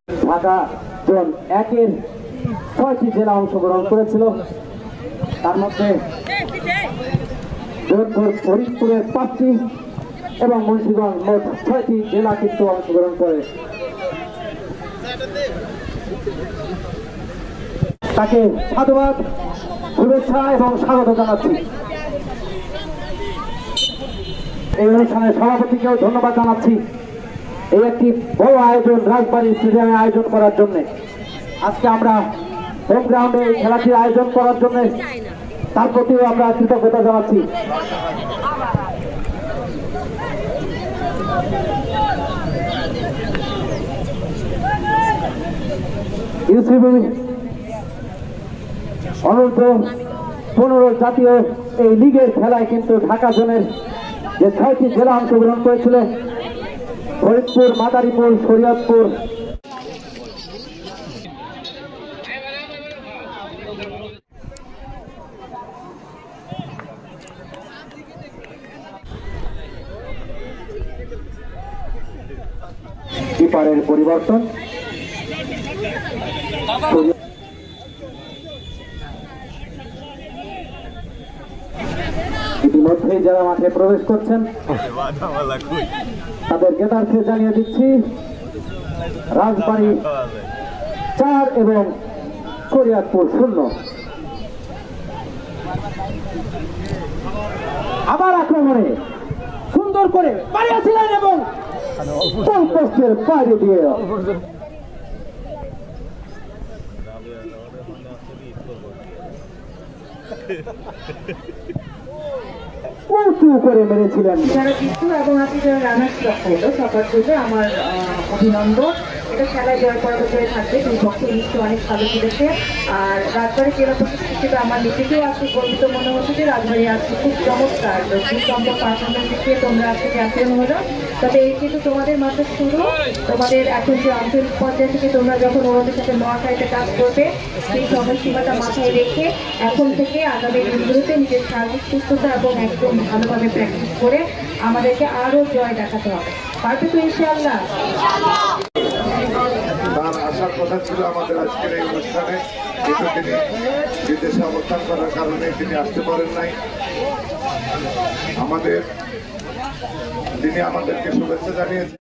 Dhaka zone 1-এর 6টি জেলা অংশগ্রহণ করেছিল। তার মধ্যে ফরিদপুরের 5টি এবং মুন্সিগঞ্জ মোট 6টি জেলা কিন্তু অংশগ্রহণ করে। তাকে সাধুবাদ, শুভেচ্ছা এবং স্বাগত জানাচ্ছি। এই অনুষ্ঠানের সভাপতিকেও ধন্যবাদ জানাচ্ছি এই একটি বড় আয়োজন রাজবাড়ী স্টেডিয়ামে আয়োজন করার জন্য। আজকে আমরা হোম গ্রাউন্ডে এই খেলাটির আয়োজন করার জন্য তার প্রতিও আমরা কৃতজ্ঞতা জানাচ্ছি। অনূর্ধ্ব-15 জাতীয় এই লিগের খেলায় কিন্তু ঢাকা জোনের যে 6টি জেলা অংশগ্রহণ করেছিল, ফরিদপুর, মাদারীপুর, শরীয়তপুর, কিপারের পরিবর্তন, ইতিমধ্যেই যারা মাঠে প্রবেশ করছেন তাদের জ্ঞাতার্থে জানিয়ে দিচ্ছি রাজবাড়ী 4 এবং শরীয়তপুর 0। আবার আক্রমণে সুন্দর করে পারিয়েছিলেন এবং পোস্টের বাইরে দিয়ে উঁচু করে মেরেছিলেন। যারা জিতু এবং আপনি যারা রানার্স আপ করলো সবার জন্য আমার অভিনন্দন। এটা খেলায় জয় পরাজয় থাকবে, দুই পক্ষে নিশ্চয়ই অনেক ভালো খেলেছে। আর রাজবাড়ী জেলা প্রশাসক হিসেবে আমার নিজেকেও আজকে গর্বিত মনে হচ্ছে যে রাজবাড়ী আজকে খুব চমৎকার দুঃসম্ভব পারফরমেন্স দেখিয়ে তোমরা আজকে চ্যাম্পিয়ন হলো। তবে এই কিন্তু তোমাদের মাত্র শুরু। তোমাদের এখন যে আঞ্চলিক পর্যায় থেকে তোমরা যখন ওদের সাথে নোয়াখালীতে কাজ করবে, সেই সময়সীমাটা মাথায় রেখে এখন থেকে আগামী দিনগুলোতে নিজের শারীরিক সুস্থতা এবং একদম ভালোভাবে প্র্যাকটিস করে আমাদেরকে আরো জয় দেখাতে হবে। পারবে তো ইনশাআল্লাহ? তার আসার কথা ছিল আমাদের আজকের এই অনুষ্ঠানে, কিন্তু তিনি বিদেশে অবস্থান করার কারণে তিনি আসতে পারেন নাই। তিনি আমাদেরকে শুভেচ্ছা জানিয়েছেন।